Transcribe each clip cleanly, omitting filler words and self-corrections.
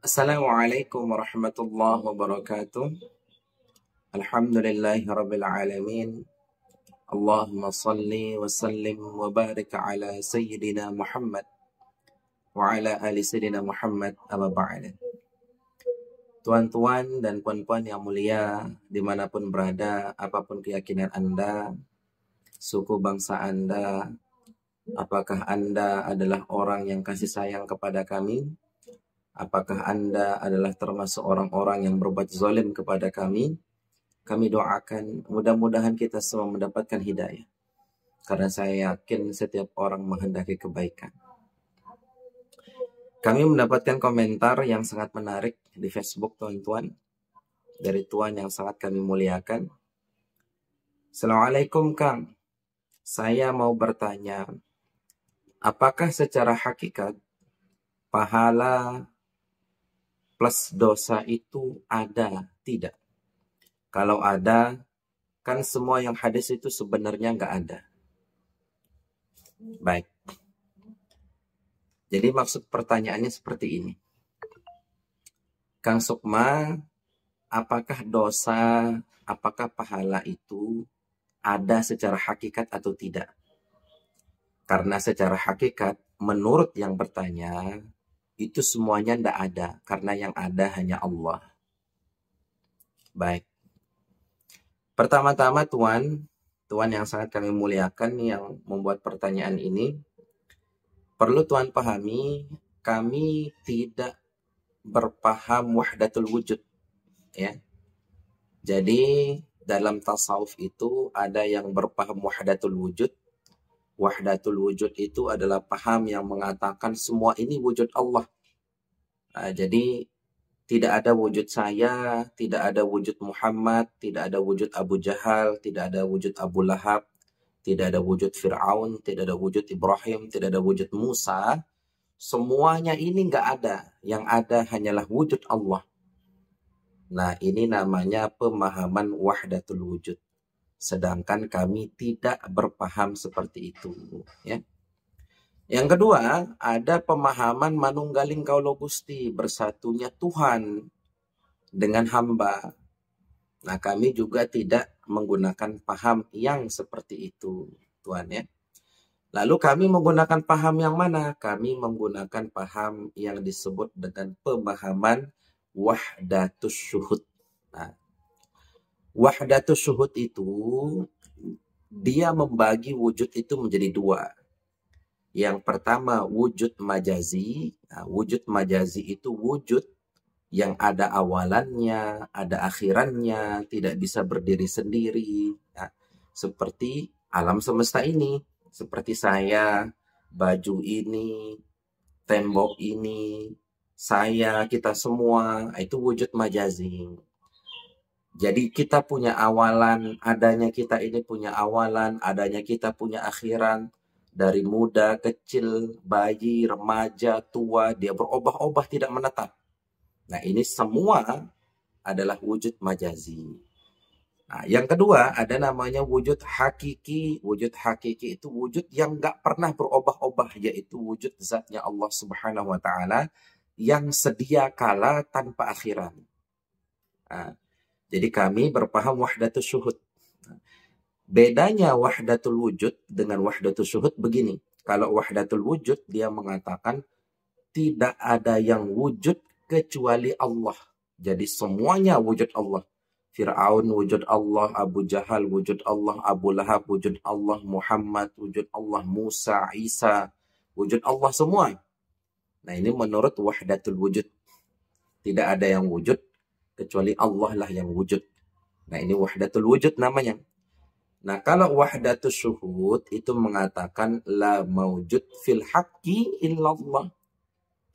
Assalamualaikum warahmatullahi wabarakatuh. Alhamdulillahi rabbil alamin. Allahumma salli wa sallim wa barik ala sayyidina Muhammad wa ala ali sayyidina Muhammad amma ba'd. Tuan-tuan dan puan-puan yang mulia, dimanapun berada, apapun keyakinan Anda, suku bangsa Anda, apakah Anda adalah orang yang kasih sayang kepada kami? Apakah Anda adalah termasuk orang-orang yang berbuat zalim kepada kami? Kami doakan mudah-mudahan kita semua mendapatkan hidayah. Karena saya yakin setiap orang menghendaki kebaikan. Kami mendapatkan komentar yang sangat menarik di Facebook, tuan-tuan. Dari tuan yang sangat kami muliakan. Assalamualaikum, Kang. Saya mau bertanya, apakah secara hakikat pahala plus dosa itu ada, tidak? Kalau ada, kan semua yang hadis itu sebenarnya nggak ada. Baik. Jadi maksud pertanyaannya seperti ini. Kang Sukma, apakah dosa, apakah pahala itu ada secara hakikat atau tidak? Karena secara hakikat, menurut yang bertanya, itu semuanya tidak ada. Karena yang ada hanya Allah. Baik. Pertama-tama Tuan yang sangat kami muliakan yang membuat pertanyaan ini, perlu Tuan pahami, kami tidak berpaham wahdatul wujud. Ya. Jadi dalam tasawuf itu ada yang berpaham wahdatul wujud. Wahdatul wujud itu adalah paham yang mengatakan semua ini wujud Allah. Jadi tidak ada wujud saya, tidak ada wujud Muhammad, tidak ada wujud Abu Jahal, tidak ada wujud Abu Lahab, tidak ada wujud Fir'aun, tidak ada wujud Ibrahim, tidak ada wujud Musa. Semuanya ini nggak ada. Yang ada hanyalah wujud Allah. Nah, ini namanya pemahaman wahdatul wujud. Sedangkan kami tidak berpaham seperti itu. Ya. Yang kedua, ada pemahaman manunggaling kaulo Gusti, bersatunya Tuhan dengan hamba. Nah, kami juga tidak menggunakan paham yang seperti itu, Tuhan ya. Lalu kami menggunakan paham yang mana? Kami menggunakan paham yang disebut dengan pemahaman wahdatus syuhud. Nah, wahdatus syuhud itu dia membagi wujud itu menjadi dua. Yang pertama wujud majazi. Nah, wujud majazi itu wujud yang ada awalannya, ada akhirannya, tidak bisa berdiri sendiri. Nah, seperti alam semesta ini, seperti saya, baju ini, tembok ini, saya, kita semua, itu wujud majazi. Jadi kita punya awalan, adanya kita ini punya awalan, adanya kita punya akhiran. Dari muda, kecil, bayi, remaja, tua, dia berubah-ubah tidak menetap. Nah, ini semua adalah wujud majazi. Nah, yang kedua ada namanya wujud hakiki. Wujud hakiki itu wujud yang nggak pernah berubah-ubah, yaitu wujud zatnya Allah Subhanahu wa Ta'ala yang sedia kala tanpa akhiran. Nah, jadi kami berpaham wahdatul syuhud. Bedanya wahdatul wujud dengan wahdatul syuhud begini. Kalau wahdatul wujud dia mengatakan tidak ada yang wujud kecuali Allah. Jadi semuanya wujud Allah. Fir'aun wujud Allah, Abu Jahal wujud Allah, Abu Lahab wujud Allah, Muhammad wujud Allah, Musa, Isa wujud Allah semua. Nah, ini menurut wahdatul wujud. Tidak ada yang wujud kecuali Allah lah yang wujud. Nah, ini wahdatul wujud namanya. Nah, kalau wahdatul syuhud itu mengatakan la maujud fil haqqi illallah.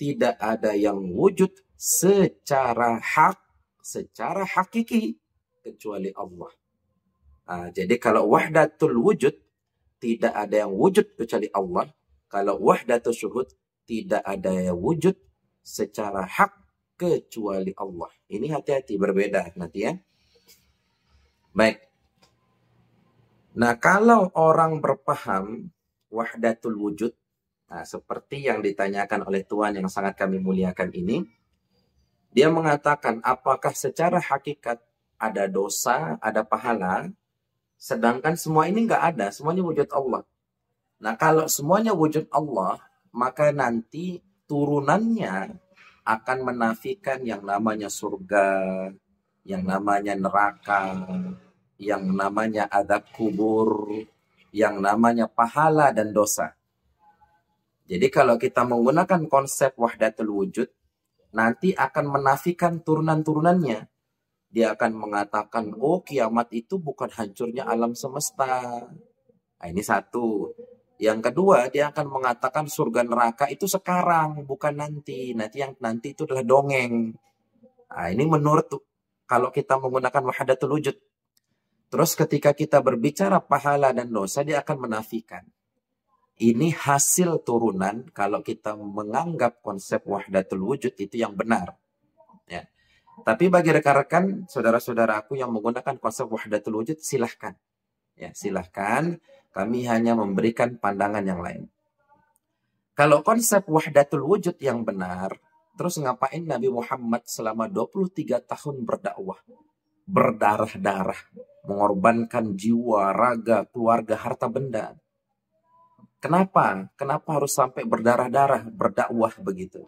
Tidak ada yang wujud secara hak, secara hakiki kecuali Allah. Nah, jadi kalau wahdatul wujud tidak ada yang wujud kecuali Allah. Kalau wahdatul syuhud tidak ada yang wujud secara hak kecuali Allah. Ini hati-hati, berbeda nanti ya. Baik. Nah, kalau orang berpaham wahdatul wujud, nah, seperti yang ditanyakan oleh Tuan yang sangat kami muliakan ini, Dia mengatakan apakah secara hakikat ada dosa, ada pahala, sedangkan semua ini nggak ada, semuanya wujud Allah. Nah, kalau semuanya wujud Allah, maka nanti turunannya akan menafikan yang namanya surga, yang namanya neraka, yang namanya azab kubur, yang namanya pahala dan dosa. Jadi kalau kita menggunakan konsep wahdatul wujud, nanti akan menafikan turunan-turunannya. Dia akan mengatakan, oh kiamat itu bukan hancurnya alam semesta. Nah, ini satu. Yang kedua, dia akan mengatakan surga neraka itu sekarang, bukan nanti. Nanti itu adalah dongeng. Nah, ini menurut kalau kita menggunakan wahdatul wujud. Terus ketika kita berbicara pahala dan dosa, dia akan menafikan. Ini hasil turunan kalau kita menganggap konsep wahdatul wujud itu yang benar. Ya. Tapi bagi rekan-rekan, saudara-saudaraku yang menggunakan konsep wahdatul wujud, silahkan. Ya, silahkan. Kami hanya memberikan pandangan yang lain. Kalau konsep wahdatul wujud yang benar, terus ngapain Nabi Muhammad selama 23 tahun berdakwah? Berdarah-darah, mengorbankan jiwa, raga, keluarga, harta benda. Kenapa? Kenapa harus sampai berdarah-darah, berdakwah begitu?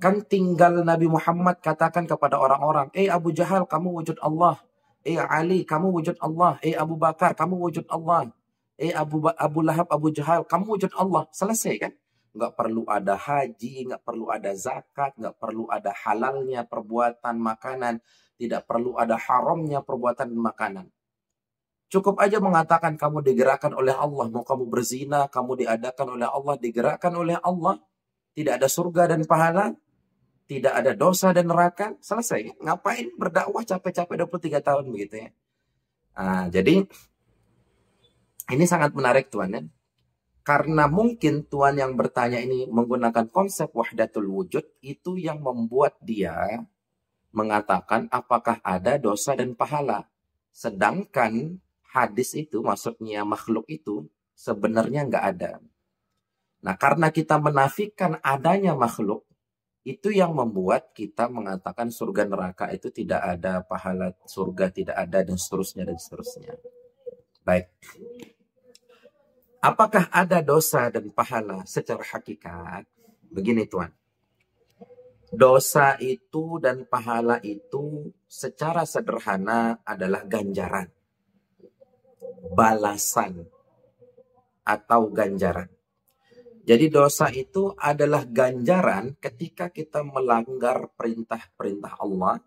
Kan tinggal Nabi Muhammad katakan kepada orang-orang, Abu Jahal, kamu wujud Allah. Ali, kamu wujud Allah. Abu Bakar, kamu wujud Allah. Abu Lahab, Abu Jahal, kamu wujud Allah. Selesai kan? Nggak perlu ada haji, nggak perlu ada zakat, nggak perlu ada halalnya perbuatan makanan, tidak perlu ada haramnya perbuatan makanan. Cukup aja mengatakan kamu digerakkan oleh Allah, mau kamu berzina, kamu diadakan oleh Allah, digerakkan oleh Allah, tidak ada surga dan pahala, tidak ada dosa dan neraka, selesai. Ngapain berdakwah capek-capek 23 tahun begitu ya. Nah, jadi ini sangat menarik Tuan ya. Karena mungkin Tuan yang bertanya ini menggunakan konsep wahdatul wujud, itu yang membuat dia mengatakan apakah ada dosa dan pahala. Sedangkan hadis itu, maksudnya makhluk itu, sebenarnya nggak ada. Nah, karena kita menafikan adanya makhluk, itu yang membuat kita mengatakan surga neraka itu tidak ada, pahala surga tidak ada, dan seterusnya, dan seterusnya. Baik. Apakah ada dosa dan pahala secara hakikat? Begini Tuan. Dosa itu dan pahala itu secara sederhana adalah ganjaran, balasan, atau ganjaran. Jadi dosa itu adalah ganjaran ketika kita melanggar perintah-perintah Allah,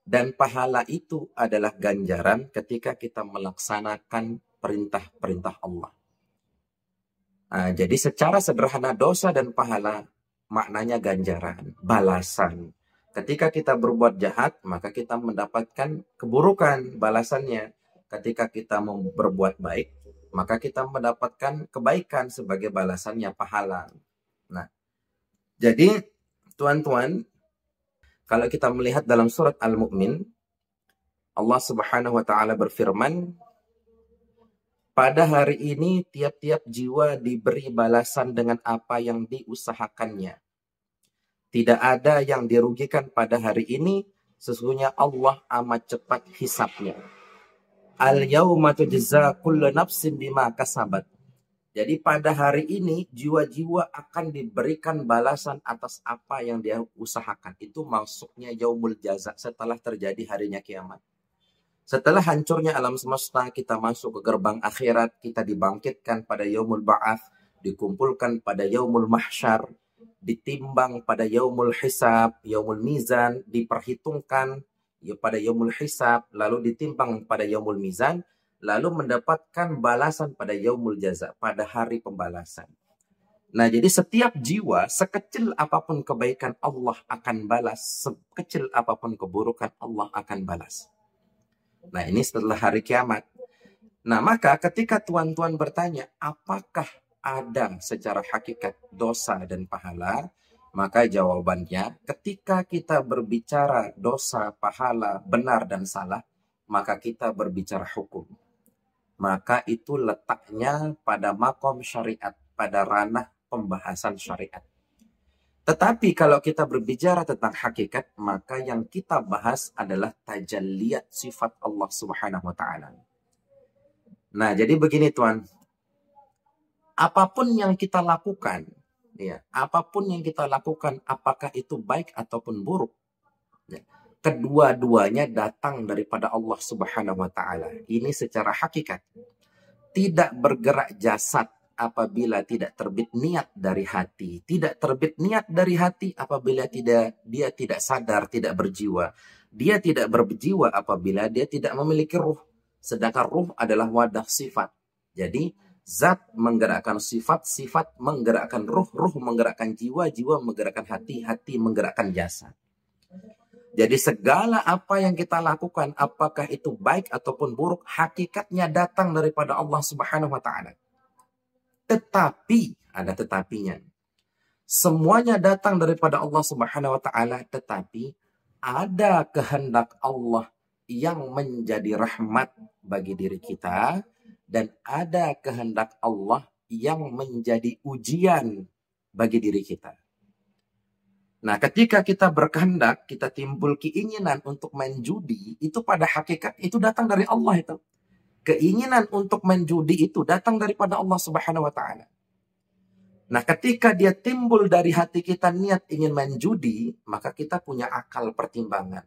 dan pahala itu adalah ganjaran ketika kita melaksanakan perintah-perintah Allah. Nah, jadi secara sederhana dosa dan pahala maknanya ganjaran, balasan. Ketika kita berbuat jahat, maka kita mendapatkan keburukan balasannya. Ketika kita berbuat baik, maka kita mendapatkan kebaikan sebagai balasannya, pahala. Nah, jadi tuan-tuan, kalau kita melihat dalam surat Al-Mu'min, Allah Subhanahu wa taala berfirman, pada hari ini tiap-tiap jiwa diberi balasan dengan apa yang diusahakannya. Tidak ada yang dirugikan pada hari ini, sesungguhnya Allah amat cepat hisabnya. Al-yawma tujza kullu nafsin bima kasabat. Jadi pada hari ini jiwa-jiwa akan diberikan balasan atas apa yang dia usahakan. Itu maksudnya yaumul jaza, setelah terjadi harinya kiamat. Setelah hancurnya alam semesta, kita masuk ke gerbang akhirat, kita dibangkitkan pada yaumul ba'ath, dikumpulkan pada yaumul mahsyar, ditimbang pada yaumul hisab, yaumul mizan, diperhitungkan pada yaumul hisab, lalu ditimbang pada yaumul mizan, lalu mendapatkan balasan pada yaumul jaza, pada hari pembalasan. Nah, jadi setiap jiwa, sekecil apapun kebaikan Allah akan balas, sekecil apapun keburukan Allah akan balas. Nah, ini setelah hari kiamat. Nah, maka ketika tuan-tuan bertanya, apakah ada secara hakikat dosa dan pahala? Maka jawabannya, ketika kita berbicara dosa, pahala, benar dan salah, maka kita berbicara hukum. Maka itu letaknya pada makom syariat, pada ranah pembahasan syariat. Tetapi kalau kita berbicara tentang hakikat, maka yang kita bahas adalah tajalliyat sifat Allah Subhanahu wa taala. Nah, jadi begini Tuan, apapun yang kita lakukan, ya, apapun yang kita lakukan, apakah itu baik ataupun buruk, ya, kedua-duanya datang daripada Allah Subhanahu wa taala. Ini secara hakikat. Tidak bergerak jasad apabila tidak terbit niat dari hati. Tidak terbit niat dari hati apabila dia tidak sadar, tidak berjiwa. Dia tidak berjiwa apabila dia tidak memiliki ruh. Sedangkan ruh adalah wadah sifat. Jadi zat menggerakkan sifat, sifat menggerakkan ruh, ruh menggerakkan jiwa, jiwa menggerakkan hati, hati menggerakkan jasad. Jadi segala apa yang kita lakukan, apakah itu baik ataupun buruk, hakikatnya datang daripada Allah Subhanahu wa taala. Tetapi, ada tetapinya. Semuanya datang daripada Allah Subhanahu wa taala, tetapi ada kehendak Allah yang menjadi rahmat bagi diri kita dan ada kehendak Allah yang menjadi ujian bagi diri kita. Nah, ketika kita berkehendak, kita timbul keinginan untuk main judi, itu pada hakikat itu datang dari Allah itu. Keinginan untuk main judi itu datang daripada Allah Subhanahu wa taala. Nah, ketika dia timbul dari hati kita niat ingin main judi, maka kita punya akal pertimbangan.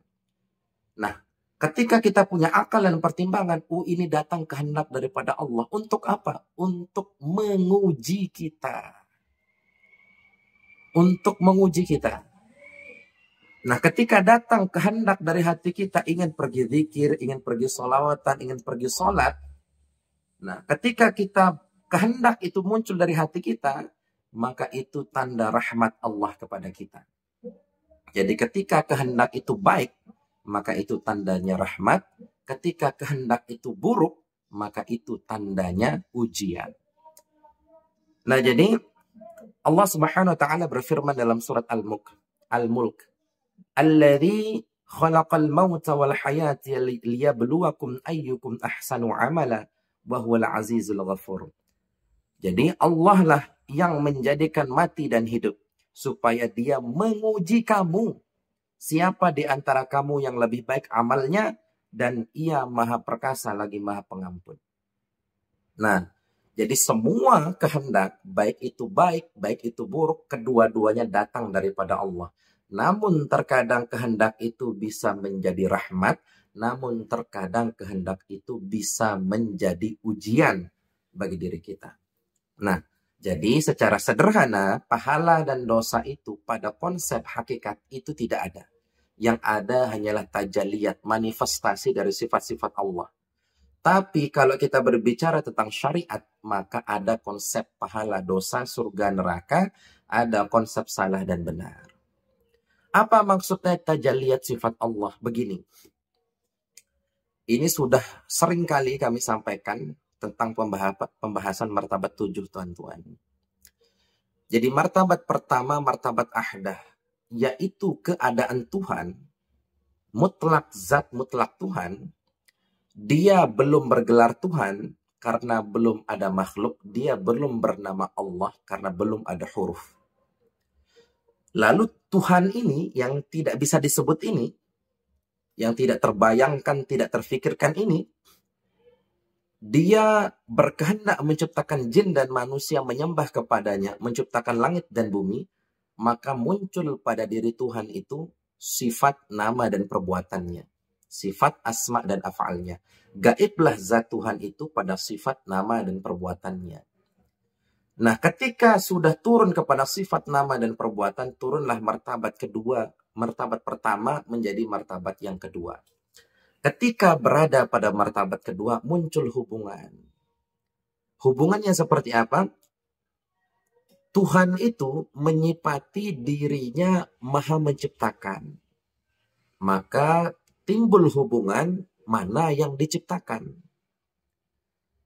Nah, ketika kita punya akal dan pertimbangan, ini datang kehendak daripada Allah. Untuk apa? Untuk menguji kita. Untuk menguji kita. Nah, ketika datang kehendak dari hati kita ingin pergi zikir, ingin pergi sholawatan, ingin pergi sholat. Nah, ketika kita kehendak itu muncul dari hati kita, maka itu tanda rahmat Allah kepada kita. Jadi ketika kehendak itu baik, maka itu tandanya rahmat. Ketika kehendak itu buruk, maka itu tandanya ujian. Nah, jadi Allah Subhanahu wa taala berfirman dalam surat Al-Mulk, "Alladzi khalaqal mauta wal hayata liyabluwakum ayyukum ahsanu amala wa huwal azizul ghafur." Jadi Allah lah yang menjadikan mati dan hidup supaya dia menguji kamu. Siapa di antara kamu yang lebih baik amalnya dan ia maha perkasa lagi maha pengampun. Nah, jadi semua kehendak, baik itu buruk, kedua-duanya datang daripada Allah. Namun terkadang kehendak itu bisa menjadi rahmat, namun terkadang kehendak itu bisa menjadi ujian bagi diri kita. Nah, jadi secara sederhana, pahala dan dosa itu pada konsep hakikat itu tidak ada. Yang ada hanyalah tajalliyat, manifestasi dari sifat-sifat Allah. Tapi kalau kita berbicara tentang syariat, maka ada konsep pahala dosa, surga neraka, ada konsep salah dan benar. Apa maksudnya tajalliyat sifat Allah? Begini. Ini sudah sering kali kami sampaikan tentang pembahasan martabat 7, tuan-tuan. Jadi martabat pertama, martabat ahdah, yaitu keadaan Tuhan, mutlak zat, mutlak Tuhan. Dia belum bergelar Tuhan karena belum ada makhluk. Dia belum bernama Allah karena belum ada huruf. Lalu Tuhan ini yang tidak bisa disebut ini, yang tidak terbayangkan, tidak terfikirkan ini, dia berkehendak menciptakan jin dan manusia menyembah kepadanya, menciptakan langit dan bumi, maka muncul pada diri Tuhan itu sifat, nama, dan perbuatannya. Sifat, asma, dan af'alnya. Gaiblah zat Tuhan itu pada sifat, nama, dan perbuatannya. Nah, ketika sudah turun kepada sifat, nama, dan perbuatan, turunlah martabat kedua. Martabat pertama menjadi martabat yang kedua. Ketika berada pada martabat kedua, muncul hubungan. Hubungannya seperti apa? Tuhan itu menyifati dirinya maha menciptakan. Maka timbul hubungan mana yang diciptakan.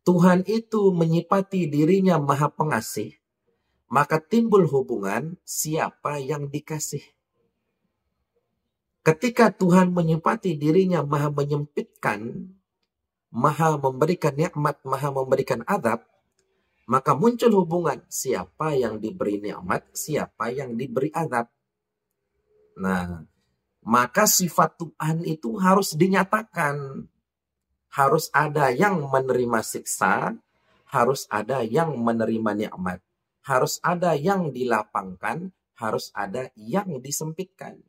Tuhan itu menyifati dirinya maha pengasih, maka timbul hubungan siapa yang dikasih. Ketika Tuhan menyifati dirinya maha menyempitkan, maha memberikan nikmat, maha memberikan azab, Maka muncul hubungan siapa yang diberi nikmat, siapa yang diberi azab. Nah, maka sifat Tuhan itu harus dinyatakan. Harus ada yang menerima siksa, harus ada yang menerima nikmat. Harus ada yang dilapangkan, harus ada yang disempitkan.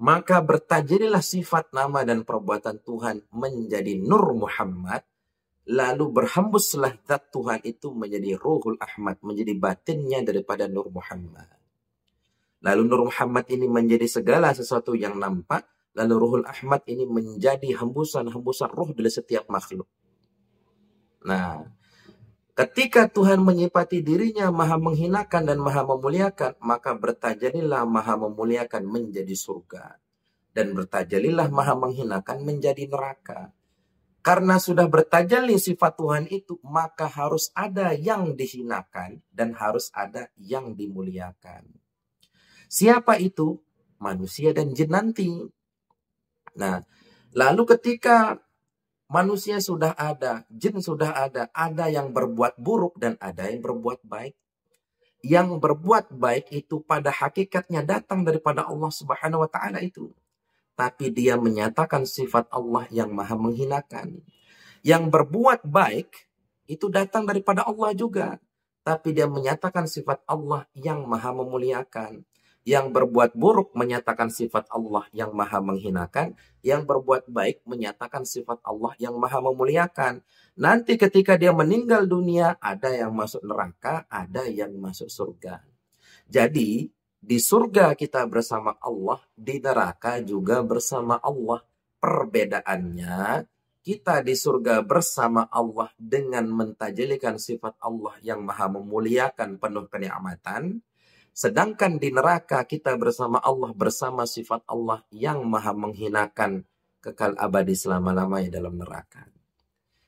Maka bertajadilah sifat nama dan perbuatan Tuhan menjadi Nur Muhammad, lalu berhembuslah zat Tuhan itu menjadi Ruhul Ahmad, menjadi batinnya daripada Nur Muhammad. Lalu Nur Muhammad ini menjadi segala sesuatu yang nampak, lalu Ruhul Ahmad ini menjadi hembusan-hembusan ruh dari setiap makhluk. Nah, ketika Tuhan menyifati dirinya maha menghinakan dan maha memuliakan, maka bertajalilah maha memuliakan menjadi surga. Dan bertajalilah maha menghinakan menjadi neraka. Karena sudah bertajali sifat Tuhan itu, maka harus ada yang dihinakan dan harus ada yang dimuliakan. Siapa itu? Manusia dan jin nanti. Nah, lalu ketika manusia sudah ada, jin sudah ada yang berbuat buruk dan ada yang berbuat baik. Yang berbuat baik itu pada hakikatnya datang daripada Allah Subhanahu wa taala itu. Tapi dia menyatakan sifat Allah yang maha menghinakan. Yang berbuat baik itu datang daripada Allah juga. Tapi dia menyatakan sifat Allah yang maha memuliakan. Yang berbuat buruk menyatakan sifat Allah yang maha menghinakan. Yang berbuat baik menyatakan sifat Allah yang maha memuliakan. Nanti ketika dia meninggal dunia, ada yang masuk neraka, ada yang masuk surga. Jadi, di surga kita bersama Allah, di neraka juga bersama Allah. Perbedaannya, kita di surga bersama Allah dengan mentajalikan sifat Allah yang maha memuliakan penuh kenikmatan. Sedangkan di neraka kita bersama Allah bersama sifat Allah yang maha menghinakan kekal abadi selama-lamanya dalam neraka.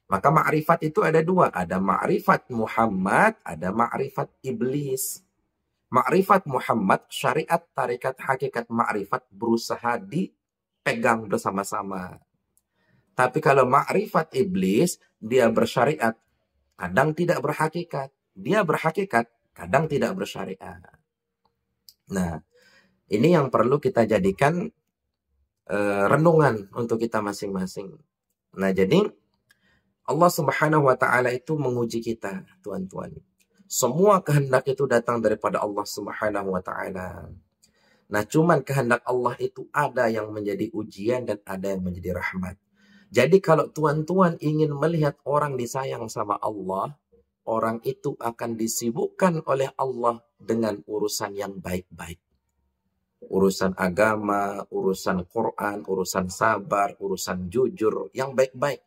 Maka ma'rifat itu ada dua. Ada ma'rifat Muhammad, ada ma'rifat iblis. Ma'rifat Muhammad, syariat, tarikat, hakikat ma'rifat berusaha dipegang bersama-sama. Tapi kalau ma'rifat iblis, dia bersyariat, kadang tidak berhakikat. Dia berhakikat, kadang tidak bersyariat. Nah, ini yang perlu kita jadikan renungan untuk kita masing-masing. Nah, jadi Allah Subhanahu wa taala itu menguji kita, tuan-tuan. Semua kehendak itu datang daripada Allah Subhanahu wa taala. Nah, cuman kehendak Allah itu ada yang menjadi ujian dan ada yang menjadi rahmat. Jadi kalau tuan-tuan ingin melihat orang disayang sama Allah, orang itu akan disibukkan oleh Allah dengan urusan yang baik-baik. Urusan agama, urusan Quran, urusan sabar, urusan jujur, yang baik-baik.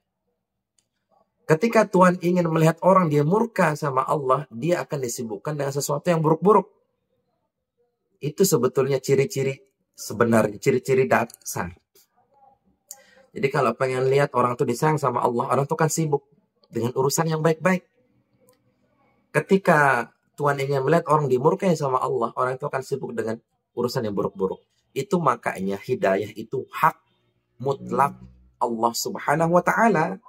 Ketika Tuhan ingin melihat orang dia murka sama Allah, dia akan disibukkan dengan sesuatu yang buruk-buruk. Itu sebetulnya ciri-ciri sebenarnya, ciri-ciri dasar. Jadi kalau pengen lihat orang itu disayang sama Allah, orang itu kan sibuk dengan urusan yang baik-baik. Ketika Tuhan ingin melihat orang dimurkai sama Allah, orang itu akan sibuk dengan urusan yang buruk-buruk. Itu makanya hidayah itu hak mutlak Allah Subhanahu wa taala.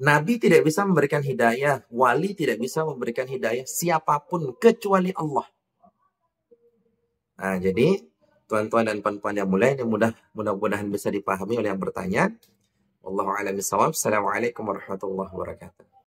Nabi tidak bisa memberikan hidayah, wali tidak bisa memberikan hidayah siapapun kecuali Allah. Nah, jadi tuan-tuan dan puan-puan yang mulia, ini mudah-mudahan bisa dipahami oleh yang bertanya. Wallahu a'lam bishawab. Assalamualaikum warahmatullahi wabarakatuh.